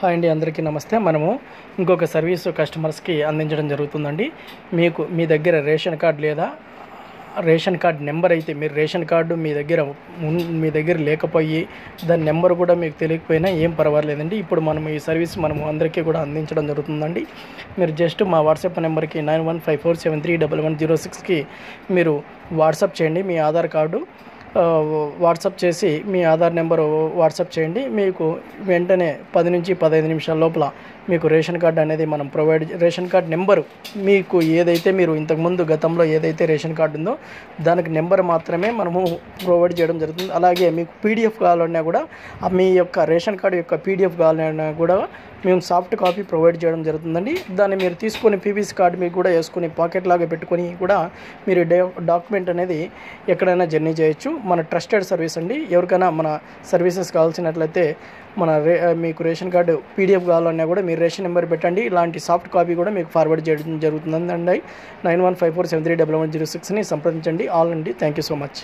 Hi అండి, అందరికీ నమస్తే. మనము ఇంకొక సర్వీసు కస్టమర్స్కి అందించడం జరుగుతుందండి. మీకు మీ దగ్గర రేషన్ కార్డు లేదా రేషన్ కార్డు నెంబర్ అయితే, మీరు రేషన్ కార్డు మీ దగ్గర లేకపోయి దాని నెంబర్ కూడా మీకు తెలియకపోయినా ఏం పర్వాలేదండి. ఇప్పుడు మనం ఈ సర్వీస్ మనము అందరికీ కూడా అందించడం జరుగుతుందండి. మీరు జస్ట్ మా వాట్సాప్ నెంబర్కి 9154731106కి మీరు వాట్సాప్ చేయండి. మీ ఆధార్ కార్డు వాట్సాప్ చేసి మీ ఆధార్ నెంబరు వాట్సాప్ చేయండి. మీకు వెంటనే 10 నుంచి 15 నిమిషాల లోపల మీకు రేషన్ కార్డు అనేది మనం రేషన్ కార్డు నెంబరు మీకు ఏదైతే మీరు ఇంతకుముందు గతంలో ఏదైతే రేషన్ కార్డు ఉందో దానికి నెంబర్ మాత్రమే మనము ప్రొవైడ్ చేయడం జరుగుతుంది. అలాగే మీకు పీడిఎఫ్ కావాలన్నా కూడా మీ యొక్క రేషన్ కార్డు యొక్క పీడిఎఫ్ కావాలన్నా కూడా మేము సాఫ్ట్ కాపీ ప్రొవైడ్ చేయడం జరుగుతుందండి. దాన్ని మీరు తీసుకొని పీవీసీ కార్డు మీకు కూడా వేసుకొని పాకెట్ లాగా పెట్టుకొని కూడా మీరు డాక్యుమెంట్ అనేది ఎక్కడైనా జర్నీ చేయొచ్చు. మన ట్రస్టెడ్ సర్వీస్ అండి. ఎవరికైనా మన సర్వీసెస్ కావాల్సినట్లయితే మీకు రేషన్ కార్డు పీడిఎఫ్ కావాలన్నా కూడా మీరు రేషన్ నెంబర్ పెట్టండి. ఇలాంటి సాఫ్ట్ కాపీ కూడా మీకు ఫార్వర్డ్ చేయడం జరుగుతుందండి. 9154731106ని సంప్రదించండి. ఆల్ అండి. Thank you so much.